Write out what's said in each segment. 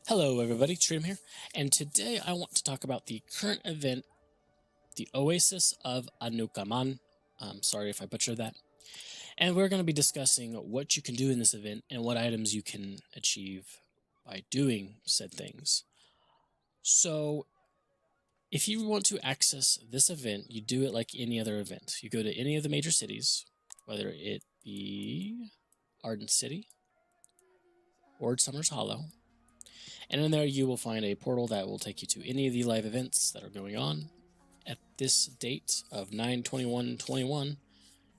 Hello everybody, Trim here, and today I want to talk about the current event, the Oasis of Anuk'Amon. I'm sorry if I butchered that. And we're going to be discussing what you can do in this event and what items you can achieve by doing said things. So, if you want to access this event, you do it like any other event. You go to any of the major cities, whether it be Arden City or Summer's Hollow. And in there, you will find a portal that will take you to any of the live events that are going on. At this date of 9/21/21,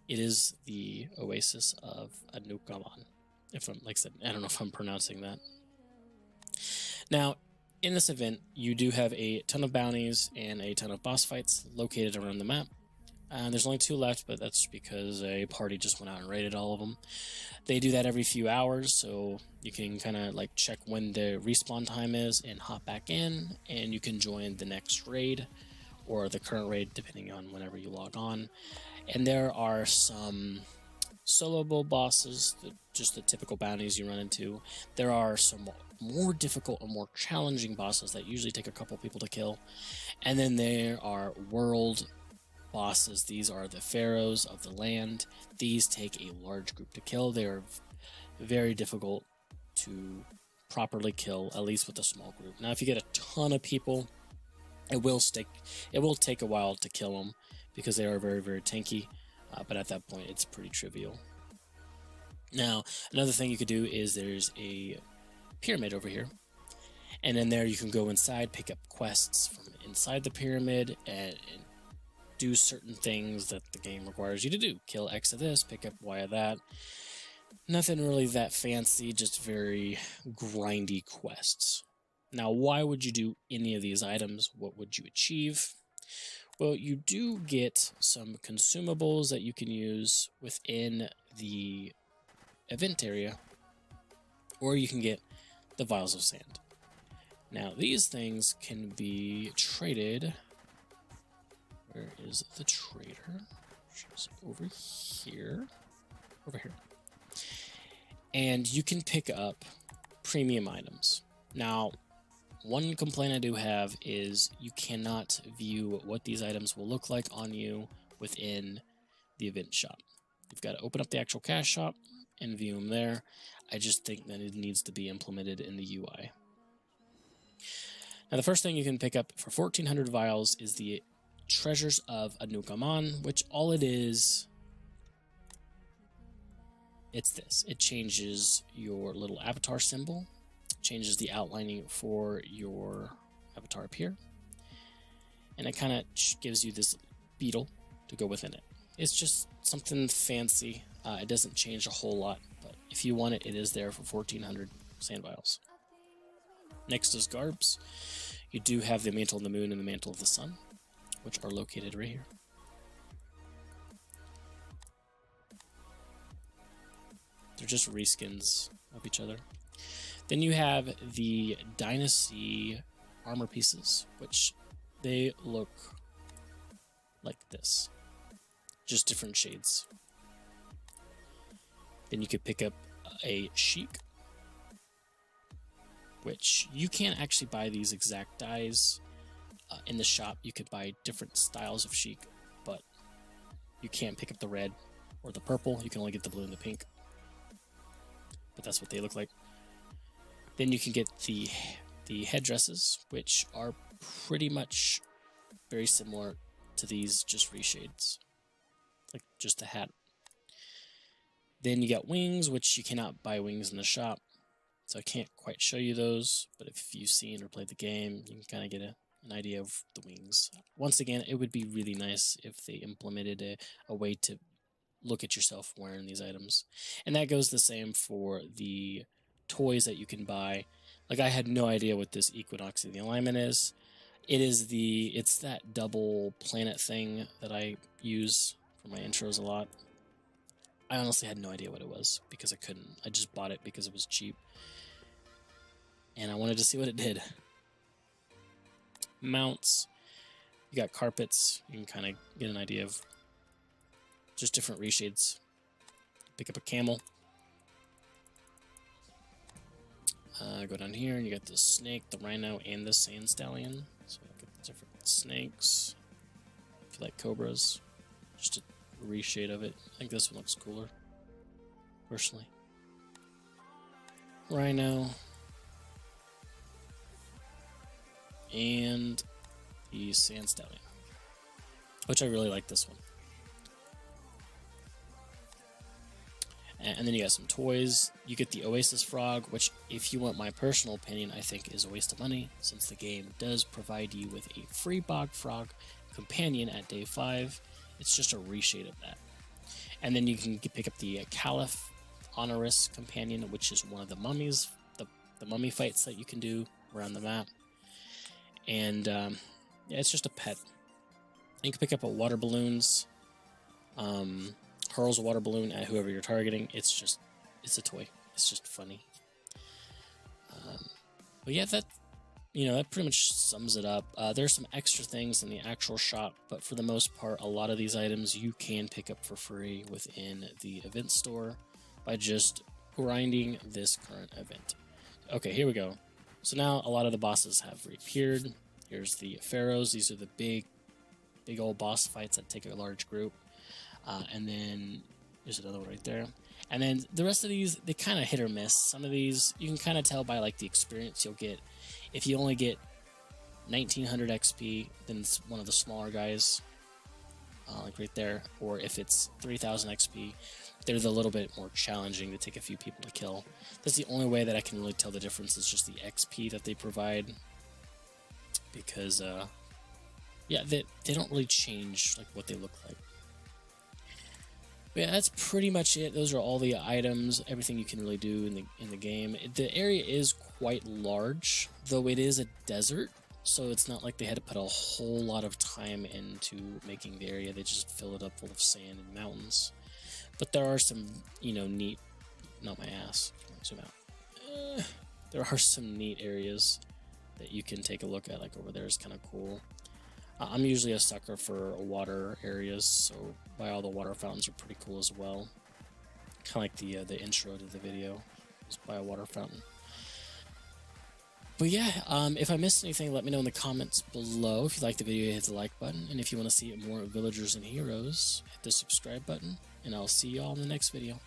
it is the Oasis of Anuk'Amon. If I'm, like I said, I don't know if I'm pronouncing that. Now, in this event, you do have a ton of bounties and a ton of boss fights located around the map. There's only 2 left, but that's because a party just went out and raided all of them. They do that every few hours, so you can kind of like check when the respawn time is and hop back in, and you can join the next raid or the current raid depending on whenever you log on. And there are some soloable bosses, just the typical bounties you run into. There are some more difficult and more challenging bosses that usually take a couple people to kill. And then there are world bosses. These are the pharaohs of the land. These take a large group to kill. They are very difficult to properly kill, at least with a small group. Now, if you get a ton of people, it will take a while to kill them because they are very, very tanky. But at that point, it's pretty trivial. Now, another thing you could do is there's a pyramid over here. And in there, you can go inside, pick up quests from inside the pyramid, and do certain things that the game requires you to do. Kill X of this, pick up Y of that. Nothing really that fancy, just very grindy quests. Now, why would you do any of these items? What would you achieve? Well, you do get some consumables that you can use within the event area, or you can get the vials of sand. Now, these things can be traded. Where is the trader? She's over here. Over here. And you can pick up premium items. Now, one complaint I do have is you cannot view what these items will look like on you within the event shop. You've got to open up the actual cash shop and view them there. I just think that it needs to be implemented in the UI. Now, the first thing you can pick up for 1,400 vials is the Treasures of Anuk'Amon, which all it is, it's this. It changes your little avatar symbol, changes the outlining for your avatar up here, and it kind of gives you this beetle to go within it. It's just something fancy. It doesn't change a whole lot, but if you want it, it is there for 1,400 sand vials. Next is Garbs. You do have the Mantle of the Moon and the Mantle of the Sun, which are located right here. They're just reskins of each other. Then you have the Dynasty armor pieces, which they look like this. Just different shades. Then you could pick up a Sheik, which you can't actually buy these exact dyes. In the shop, you could buy different styles of Sheik, but you can't pick up the red or the purple. You can only get the blue and the pink. But that's what they look like. Then you can get the headdresses, which are pretty much very similar to these, just reshades. Like just a hat. Then you got wings, which you cannot buy wings in the shop. So I can't quite show you those, but if you've seen or played the game, you can kind of get an idea of the wings. Once again, it would be really nice if they implemented a way to look at yourself wearing these items. And that goes the same for the toys that you can buy. Like, I had no idea what this Equinox in the alignment is. It's that double planet thing that I use for my intros a lot. I honestly had no idea what it was because I couldn't. I just bought it because it was cheap. And I wanted to see what it did. Mounts. You got carpets. You can kind of get an idea of just different reshades. Pick up a camel. Go down here and you got the snake, the rhino, and the sand stallion. So look at the different snakes. If you like cobras, just a reshade of it. I think this one looks cooler, personally. Rhino. And the sand stallion, which I really like this one. And then you got some toys. You get the Oasis frog, which, if you want my personal opinion, I think is a waste of money, since the game does provide you with a free bog frog companion at day 5. It's just a reshade of that. And then you can pick up the Caliph Honoris companion, which is one of the mummies, the mummy fights that you can do around the map. And yeah, it's just a pet. You can pick up a water balloons. Hurls a water balloon at whoever you're targeting. It's a toy. It's just funny. But yeah, that pretty much sums it up. There's some extra things in the actual shop, but for the most part, a lot of these items you can pick up for free within the event store by just grinding this current event. Okay, here we go. So now a lot of the bosses have reappeared. Here's the pharaohs. These are the big old boss fights that take a large group. And then there's another one right there. And then the rest of these, they kind of hit or miss. Some of these, you can kind of tell by like the experience you'll get. If you only get 1900 XP, then it's one of the smaller guys, like right there. Or if it's 3000 XP, they're a little bit more challenging to take a few people to kill. That's the only way that I can really tell the difference, is just the XP that they provide. Because, yeah, they don't really change like what they look like. But yeah, that's pretty much it. Those are all the items, everything you can really do in the game. The area is quite large, though it is a desert, so it's not like they had to put a whole lot of time into making the area. They just fill it up full of sand and mountains. But there are some, neat... Not my ass. Zoom out. There are some neat areas that you can take a look at. Like over there is kind of cool. I'm usually a sucker for water areas, so by all the water fountains are pretty cool as well. Kind of like the intro to the video is by a water fountain. But yeah, if I missed anything, let me know in the comments below. If you like the video, hit the like button, and if you want to see more villagers and heroes, hit the subscribe button, and I'll see you all in the next video.